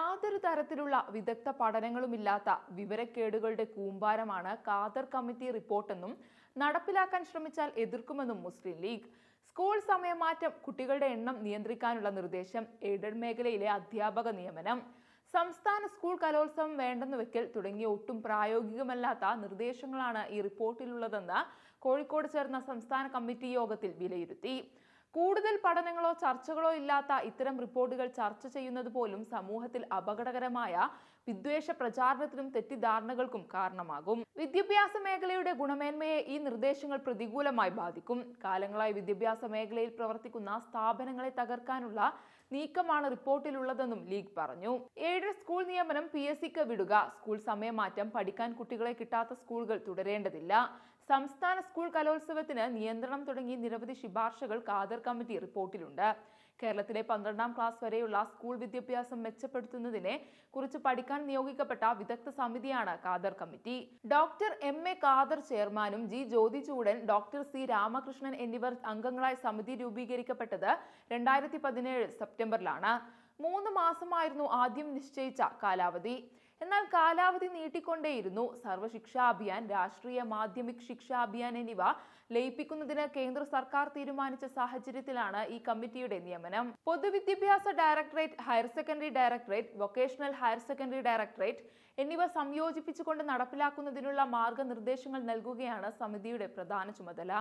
യാതൊരു തരത്തിലുള്ള വിദഗ്ധ പഠനങ്ങളുമില്ലാത്ത വിവരക്കേടുകളുടെ കൂമ്പാരമാണ് ഖാദർ കമ്മിറ്റി റിപ്പോർട്ടെന്നും നടപ്പിലാക്കാൻ ശ്രമിച്ചാൽ എതിർക്കുമെന്നും മുസ്ലിം ലീഗ്. സ്കൂൾ സമയമാറ്റം, കുട്ടികളുടെ എണ്ണം നിയന്ത്രിക്കാനുള്ള നിർദ്ദേശം, എയ്ഡഡ് മേഖലയിലെ അധ്യാപക നിയമനം, സംസ്ഥാന സ്കൂൾ കലോത്സവം വേണ്ടെന്ന് വെക്കൽ തുടങ്ങിയ ഒട്ടും പ്രായോഗികമല്ലാത്ത നിർദ്ദേശങ്ങളാണ് ഈ റിപ്പോർട്ടിലുള്ളതെന്ന് കോഴിക്കോട് ചേർന്ന സംസ്ഥാന കമ്മിറ്റി യോഗത്തിൽ വിലയിരുത്തി. കൂടുതൽ പഠനങ്ങളോ ചർച്ചകളോ ഇല്ലാത്ത ഇത്തരം റിപ്പോർട്ടുകൾ ചർച്ച ചെയ്യുന്നത് പോലും സമൂഹത്തിൽ അപകടകരമായ വിദ്വേഷ പ്രചാരണത്തിനും തെറ്റിദ്ധാരണകൾക്കും കാരണമാകും. വിദ്യാഭ്യാസ മേഖലയുടെ ഗുണമേന്മയെ ഈ നിർദ്ദേശങ്ങൾ പ്രതികൂലമായി ബാധിക്കും. കാലങ്ങളായി വിദ്യാഭ്യാസ മേഖലയിൽ പ്രവർത്തിക്കുന്ന സ്ഥാപനങ്ങളെ തകർക്കാനുള്ള നീക്കമാണ് റിപ്പോർട്ടിലുള്ളതെന്നും ലീഗ് പറഞ്ഞു. എയ്ഡഡ് സ്കൂൾ നിയമനം PSCക്ക് വിടുക, സ്കൂൾ സമയമാറ്റം, പഠിക്കാൻ കുട്ടികളെ കിട്ടാത്ത സ്കൂളുകൾ തുടരേണ്ടതില്ല, സംസ്ഥാന സ്കൂൾ കലോത്സവത്തിന് നിയന്ത്രണം തുടങ്ങി നിരവധി ശുപാർശകൾ ഖാദർ കമ്മിറ്റി റിപ്പോർട്ടിലുണ്ട്. കേരളത്തിലെ 12ാം ക്ലാസ് വരെയുള്ള സ്കൂൾ വിദ്യാഭ്യാസം മെച്ചപ്പെടുത്തുന്നതിനെ കുറിച്ച് പഠിക്കാൻ നിയോഗിക്കപ്പെട്ട വിദഗ്ധ സമിതിയാണ് Khader committee. Doctor MA Khader ചെയർമാനും G ജ്യോതിചൂഡൻ, ഡോക്ടർ C രാമകൃഷ്ണൻ എന്നിവർ അംഗങ്ങളായി സമിതി രൂപീകരിക്കപ്പെട്ടത് 2017 സെപ്റ്റംബറിലാണ്. 3 മാസമായിരുന്നു ആദ്യം നിശ്ചയിച്ച കാലാവധി. എന്നാൽ കാലാവധി നീട്ടിക്കൊണ്ടേയിരുന്നു. സർവശിക്ഷാ അഭിയാൻ, രാഷ്ട്രീയ മാധ്യമിക് ശിക്ഷാ അഭിയാൻ എന്നിവ ലയിപ്പിക്കുന്നതിന് കേന്ദ്ര സർക്കാർ തീരുമാനിച്ച സാഹചര്യത്തിലാണ് ഈ കമ്മിറ്റിയുടെ നിയമനം. പൊതുവിദ്യാഭ്യാസ directorate, higher secondary directorate, vocational higher secondary directorate എന്നിവ സംയോജിപ്പിച്ചുകൊണ്ട് നടപ്പിലാക്കുന്നതിനുള്ള മാർഗനിർദ്ദേശങ്ങൾ നൽകുകയാണ് സമിതിയുടെ പ്രധാന ചുമതല.